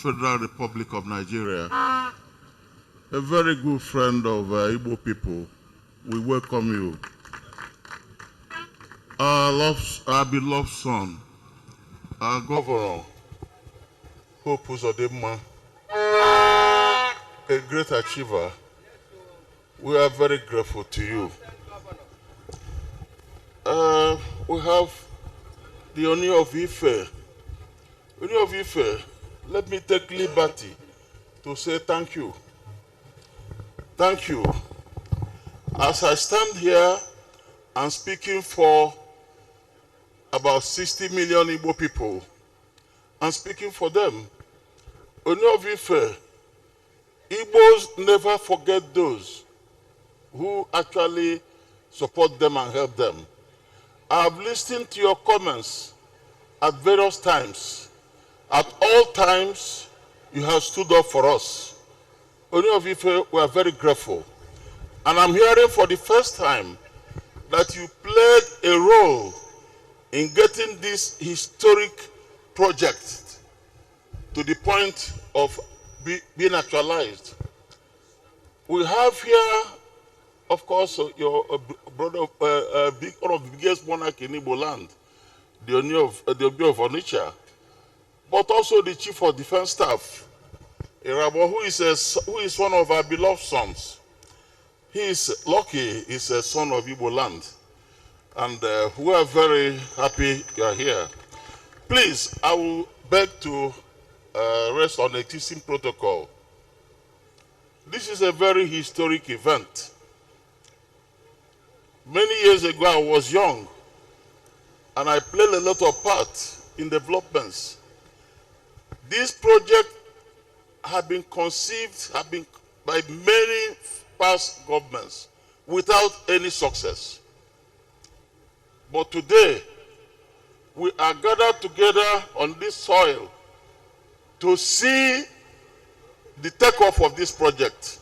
Federal Republic of Nigeria, a very good friend of Igbo people. We welcome you. Our beloved son, our governor, Hope Uzodimma, a great achiever. We are very grateful to you. We have the Oni of Ife. Oni of Ife, let me take liberty to say thank you. Thank you. As I stand here and speaking for about 60 million Igbo people, and speaking for them, Oni of Ife, Igbos never forget those who actually support them and help them. I have listened to your comments at various times. At all times, you have stood up for us. Oni of Ife, we are very grateful. And I'm hearing for the first time that you played a role in getting this historic project to the point of being actualized. We have here, of course, your brother, one of the biggest monarchs in Igbo land, the Oni of Onitsha, but also the Chief of Defense Staff, Irabo, who is one of our beloved sons. He is lucky, he's a son of Igbo land. And we are very happy you are here. Please, I will beg to rest on the existing protocol. This is a very historic event. Many years ago, I was young, and I played a lot of part in developments. This project had been conceived by many past governments without any success. But today, we are gathered together on this soil to see the takeoff of this project.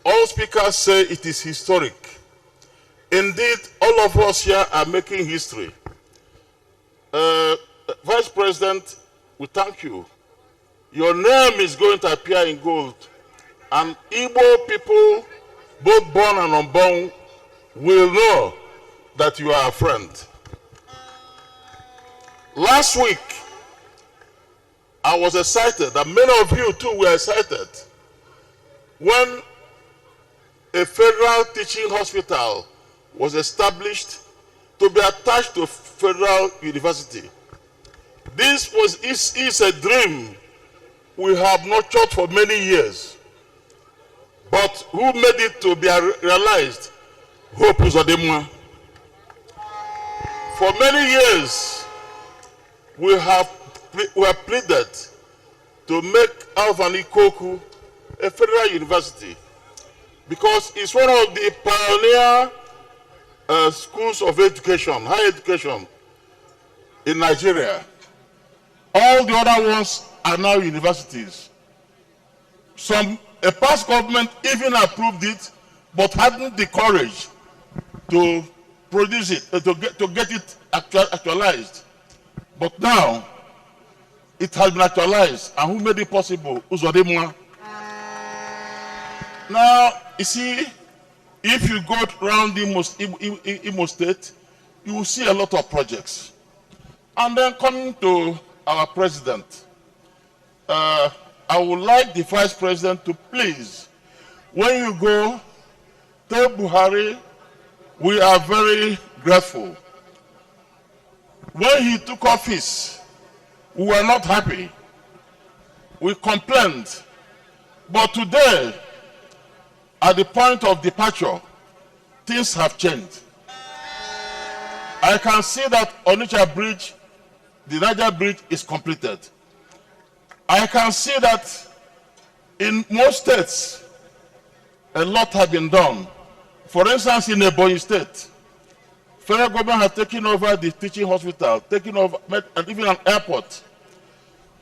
All speakers say it is historic. Indeed, all of us here are making history. Vice President, we thank you. Your name is going to appear in gold, and Igbo people, both born and unborn, will know that you are a friend. Last week, I was excited, and many of you too were excited, when a federal teaching hospital was established to be attached to a federal university. This is a dream we have nurtured for many years, but who made it to be realized? Hope Uzodimma. For many years, we have pleaded to make Alvani Koku a federal university because it's one of the pioneer schools of education, higher education in Nigeria. All the other ones are now universities. A past government even approved it, but hadn't the courage to produce it, to get it actualized. But now, it has been actualized, and who made it possible? Uzodimma. Now, you see, if you go around Imo State, you will see a lot of projects. And then coming to our president, I would like the vice president to please, when you go, tell Buhari, we are very grateful. When he took office, we were not happy. We complained. But today, at the point of departure, things have changed. I can see that Onitsha Bridge, the Niger Bridge, is completed. I can see that in most states, a lot has been done. For instance, in Ebonyi State, federal government has taken over the teaching hospital, taken over and even an airport.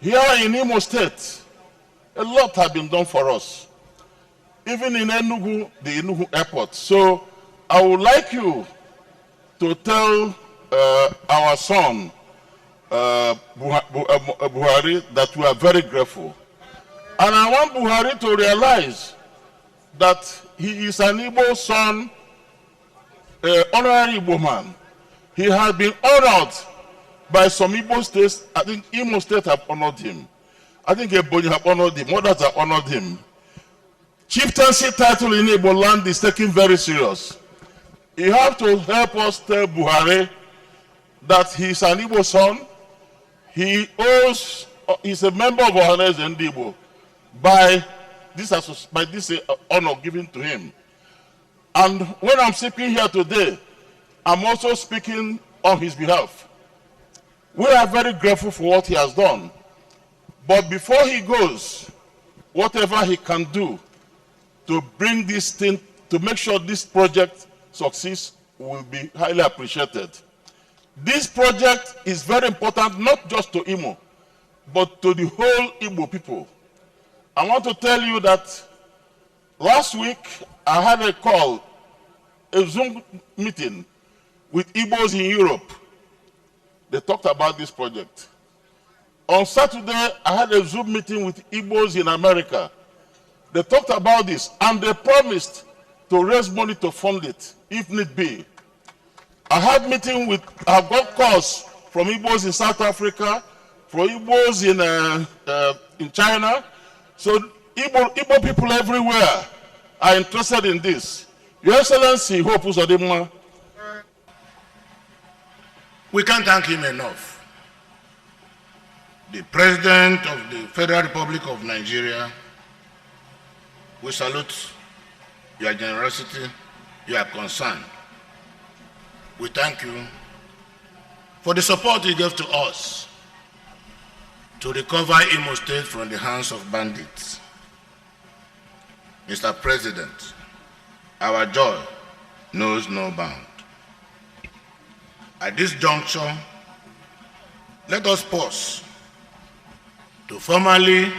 Here in Imo State, a lot has been done for us. Even in Enugu, the Enugu airport. So I would like you to tell our son Buhari that we are very grateful. And I want Buhari to realize that he is an Igbo son, honorary Igbo man. He has been honored by some Igbo states. I think Imo State have honored him. I think Ebonyi have honored him. Others have honored him. Chieftaincy title in Igbo land is taken very serious. You have to help us tell Buhari that he is an Igbo son. He is a member of Ohaneze and Igbo by this honor given to him. And when I'm speaking here today, I'm also speaking on his behalf. We are very grateful for what he has done. But before he goes, whatever he can do to bring this thing, to make sure this project succeeds, will be highly appreciated. This project is very important, not just to Imo, but to the whole Igbo people. I want to tell you that last week I had a call, a Zoom meeting with Igbos in Europe. They talked about this project. On Saturday, I had a Zoom meeting with Igbos in America. They talked about this, and they promised to raise money to fund it, if need be. I've got calls from Igbos in South Africa, from Igbos in China. So Igbo people everywhere are interested in this. Your Excellency, Hope Uzodimma. We can't thank him enough. The President of the Federal Republic of Nigeria, we salute your generosity, your concern. We thank you for the support you gave to us to recover Imo State from the hands of bandits. Mr. President, our joy knows no bound. At this juncture, let us pause to formally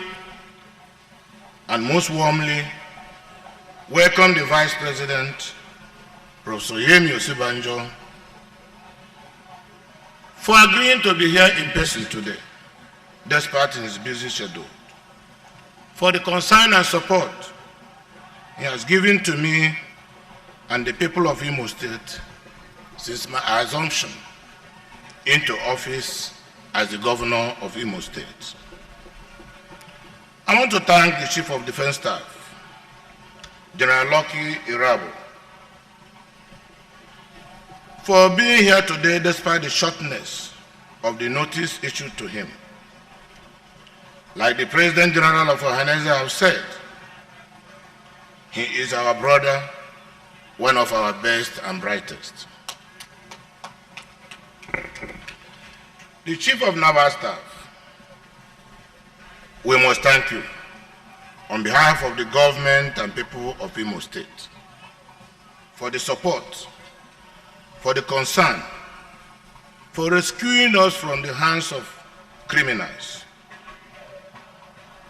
and most warmly welcome the Vice President, Professor Yemi Osinbajo, for agreeing to be here in person today, despite his busy schedule, for the concern and support he has given to me and the people of Imo State since my assumption into office as the governor of Imo State. I want to thank the Chief of Defense Staff, General Lucky Irabo, for being here today despite the shortness of the notice issued to him. Like the President General of Ohaneze have said, he is our brother, one of our best and brightest. The Chief of Naval Staff, we must thank you on behalf of the government and people of Imo State for the support, for the concern, for rescuing us from the hands of criminals,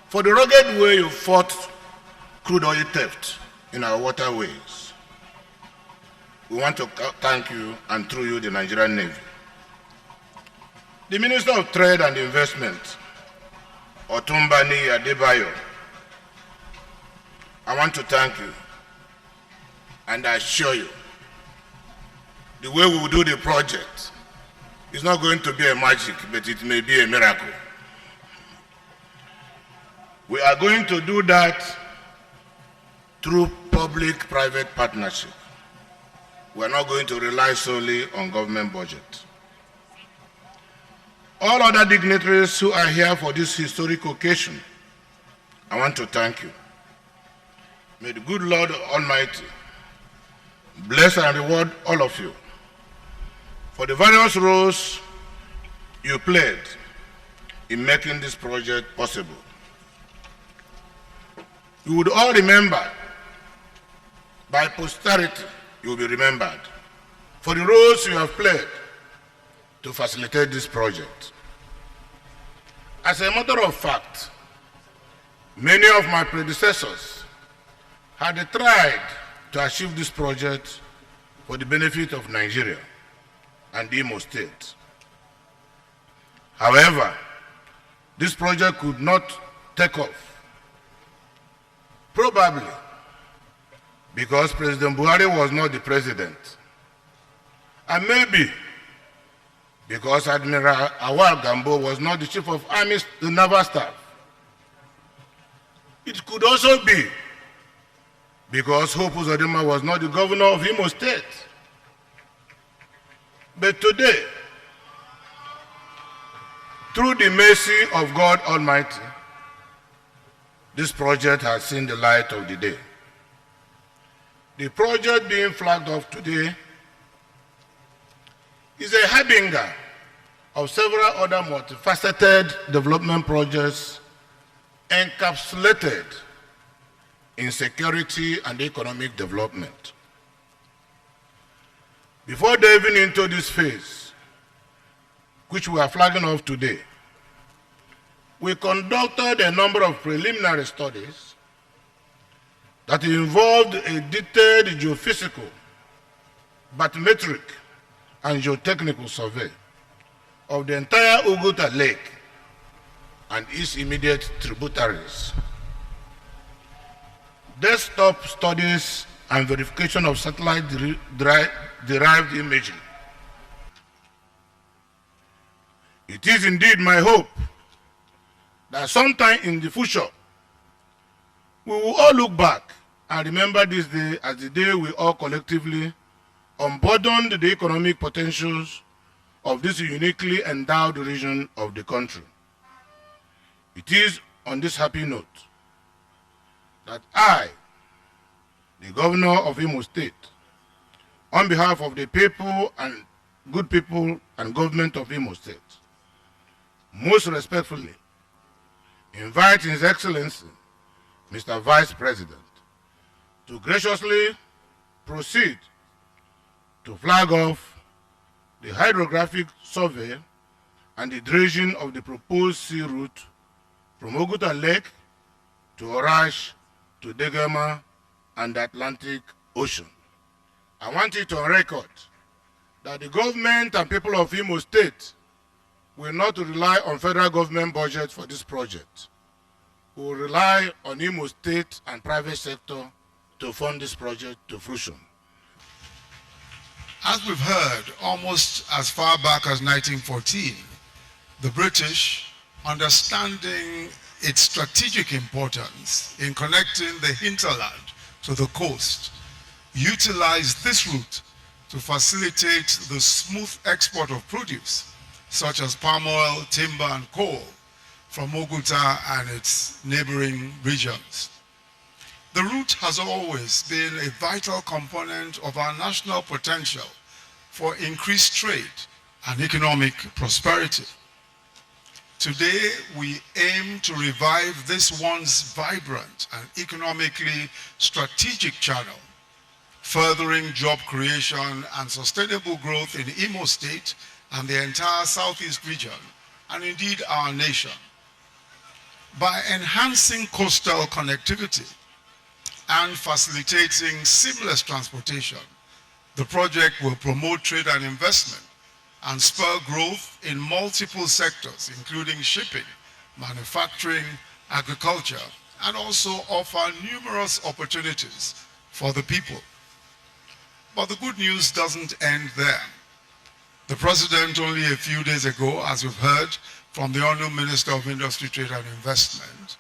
for the rugged way you fought crude oil theft in our waterways. We want to thank you, and through you, the Nigerian Navy. The Minister of Trade and Investment, Otumbani Adebayo, I want to thank you, and I assure you, the way we will do the project is not going to be a magic, but it may be a miracle. We are going to do that through public-private partnership. We are not going to rely solely on government budget. All other dignitaries who are here for this historic occasion, I want to thank you. May the good Lord Almighty bless and reward all of you for the various roles you played in making this project possible. You would all remember, by posterity, you will be remembered for the roles you have played to facilitate this project. As a matter of fact, many of my predecessors had tried to achieve this project for the benefit of Nigeria and Imo State. However, this project could not take off, probably because President Buhari was not the president, and maybe because Admiral Awal Gambo was not the chief of army, the naval staff. It could also be because Hope Uzodinma was not the governor of Imo State. But today, through the mercy of God Almighty, this project has seen the light of the day. The project being flagged off today is a harbinger of several other multifaceted development projects encapsulated in security and economic development. Before diving into this phase, which we are flagging off today, we conducted a number of preliminary studies that involved a detailed geophysical, bathymetric, and geotechnical survey of the entire Oguta Lake and its immediate tributaries. Desktop studies and verification of satellite-derived imaging. It is indeed my hope that sometime in the future, we will all look back and remember this day as the day we all collectively unburdened the economic potentials of this uniquely endowed region of the country. It is on this happy note that I, the governor of Imo State, on behalf of the people and good people and government of Imo State, most respectfully invite His Excellency, Mr. Vice President, to graciously proceed to flag off the hydrographic survey and the dredging of the proposed sea route from Oguta Lake to Orash to Degama and the Atlantic Ocean. I want it on record that the government and people of Imo State will not rely on federal government budget for this project. We will rely on Imo State and private sector to fund this project to fruition. As we've heard, almost as far back as 1914, the British, understanding its strategic importance in connecting the hinterland to the coast, utilized this route to facilitate the smooth export of produce, such as palm oil, timber, and coal, from Oguta and its neighboring regions. The route has always been a vital component of our national potential for increased trade and economic prosperity. Today, we aim to revive this once vibrant and economically strategic channel, furthering job creation and sustainable growth in Imo State and the entire Southeast region, and indeed our nation. By enhancing coastal connectivity and facilitating seamless transportation, the project will promote trade and investment and spur growth in multiple sectors, including shipping, manufacturing, agriculture, and also offer numerous opportunities for the people. But the good news doesn't end there. The President, only a few days ago, as we've heard from the Honourable Minister of Industry, Trade and Investment,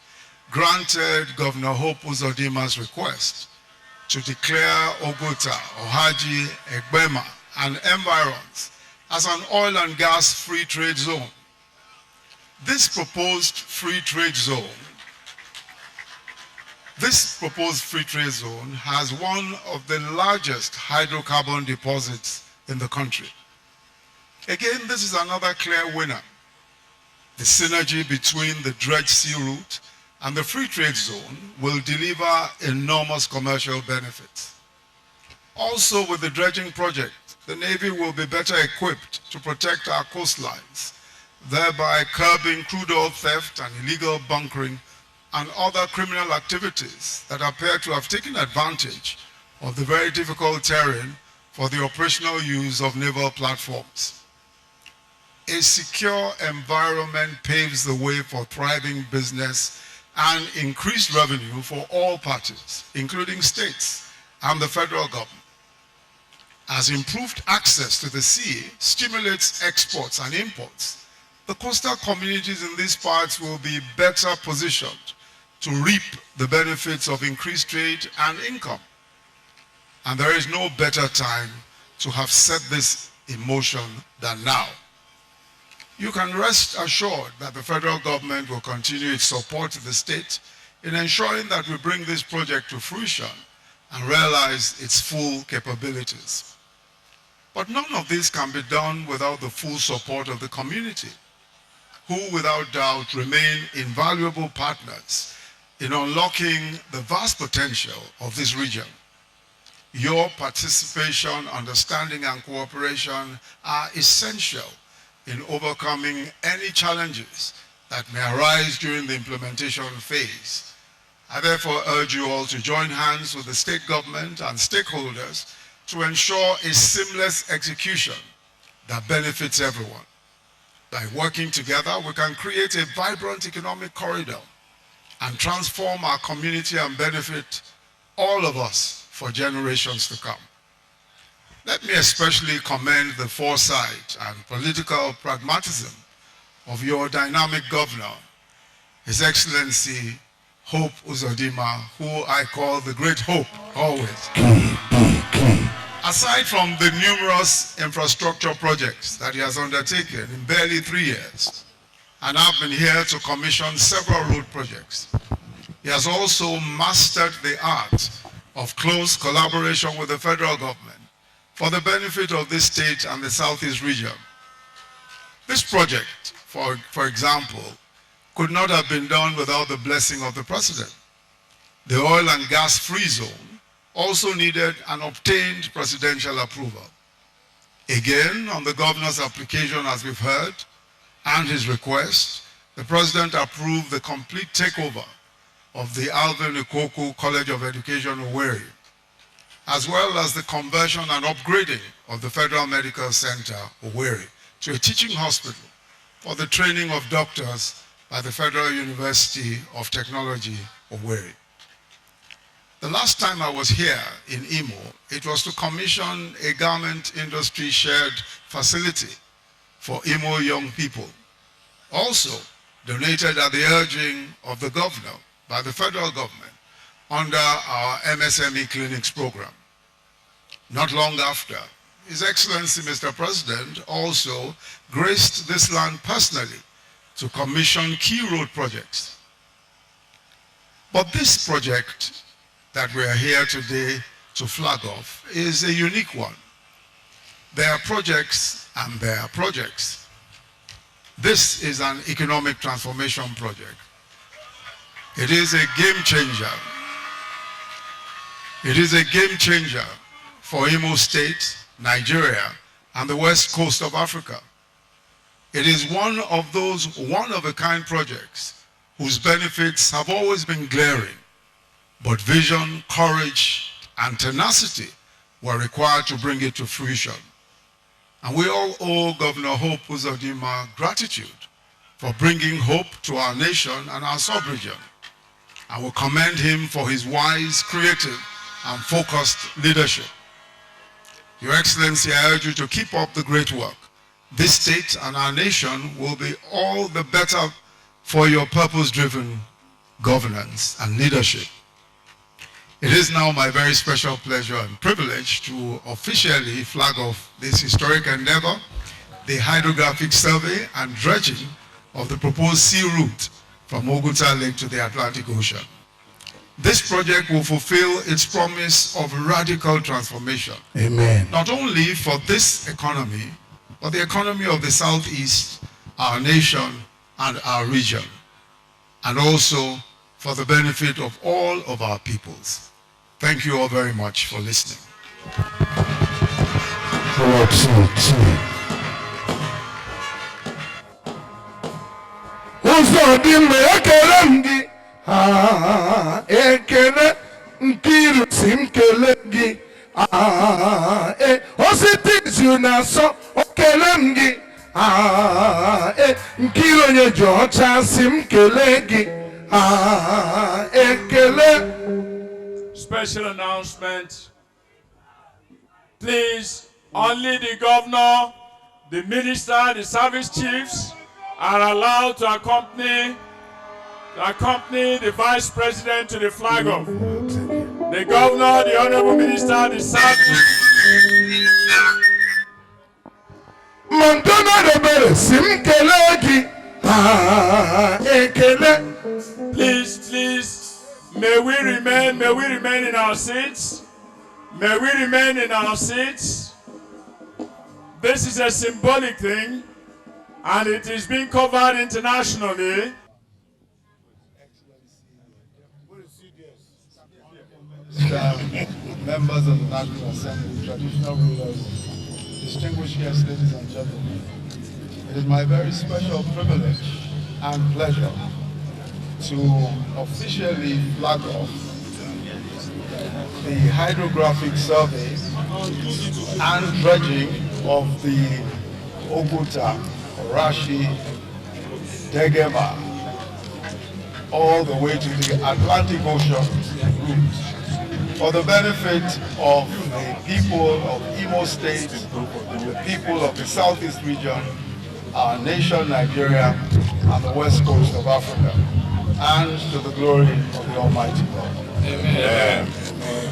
granted Governor Hope Uzodinma's request to declare Oguta, Ohaji, Egbema, and environs as an oil and gas free trade zone. This proposed free trade zone has one of the largest hydrocarbon deposits in the country. Again, this is another clear winner. The synergy between the dredged sea route and the free trade zone will deliver enormous commercial benefits. Also, with the dredging project, the Navy will be better equipped to protect our coastlines, thereby curbing crude oil theft and illegal bunkering and other criminal activities that appear to have taken advantage of the very difficult terrain for the operational use of naval platforms. A secure environment paves the way for thriving business and increased revenue for all parties, including states and the federal government. As improved access to the sea stimulates exports and imports, the coastal communities in these parts will be better positioned to reap the benefits of increased trade and income. And there is no better time to have set this in motion than now. You can rest assured that the federal government will continue its support to the state in ensuring that we bring this project to fruition and realize its full capabilities. But none of this can be done without the full support of the community, who without doubt remain invaluable partners in unlocking the vast potential of this region. Your participation, understanding, and cooperation are essential in overcoming any challenges that may arise during the implementation phase. I therefore urge you all to join hands with the state government and stakeholders to ensure a seamless execution that benefits everyone. By working together, we can create a vibrant economic corridor and transform our community and benefit all of us for generations to come. Let me especially commend the foresight and political pragmatism of your dynamic governor, His Excellency Hope Uzodimma, who I call the Great Hope always. Aside from the numerous infrastructure projects that he has undertaken in barely 3 years, and I've been here to commission several road projects, he has also mastered the art of close collaboration with the federal government for the benefit of this state and the Southeast region. This project, for example, could not have been done without the blessing of the President. The oil and gas free zone also needed and obtained presidential approval. Again, on the governor's application, as we've heard, and his request, the President approved the complete takeover of the Alvin Ikoku College of Education, Owerri, as well as the conversion and upgrading of the Federal Medical Center, Owerri, to a teaching hospital for the training of doctors by the Federal University of Technology, Owerri. The last time I was here in Imo, it was to commission a garment industry shared facility for Imo young people, also donated at the urging of the governor by the federal government under our MSME clinics program. Not long after, His Excellency Mr. President also graced this land personally to commission key road projects. But this project that we are here today to flag off is a unique one. There are projects and there are projects. This is an economic transformation project. It is a game changer. It is a game changer for Imo State, Nigeria, and the west coast of Africa. It is one of those one-of-a-kind projects whose benefits have always been glaring, but vision, courage, and tenacity were required to bring it to fruition. And we all owe Governor Hope Uzodimma gratitude for bringing hope to our nation and our sub-region. I will commend him for his wise, creative, and focused leadership. Your Excellency, I urge you to keep up the great work. This state and our nation will be all the better for your purpose-driven governance and leadership. It is now my very special pleasure and privilege to officially flag off this historic endeavor, the hydrographic survey and dredging of the proposed sea route from Oguta Lake to the Atlantic Ocean. This project will fulfill its promise of radical transformation. Amen. Not only for this economy, but the economy of the Southeast, our nation, and our region, and also for the benefit of all of our peoples. Thank you all very much for listening. Ekele mpiru simkele gi ositizu na so okele mgi Nkilonye Georgia Simkelegi. Ekele. Special announcement. Please, only the governor, the minister, the service chiefs are allowed to accompany the vice president to the flag off. The governor, the honorable minister, the service. Please, may we remain in our seats. May we remain in our seats. This is a symbolic thing, and it is being covered internationally. Members of the National Assembly, traditional rulers, distinguished guests, ladies and gentlemen, it is my very special privilege and pleasure to officially flag off the hydrographic survey and dredging of the Oguta, Rashi, Degema, all the way to the Atlantic Ocean route for the benefit of the people of Imo State, the people of the Southeast region, our nation Nigeria, and the west coast of Africa, and to the glory of the Almighty God. Amen. Amen.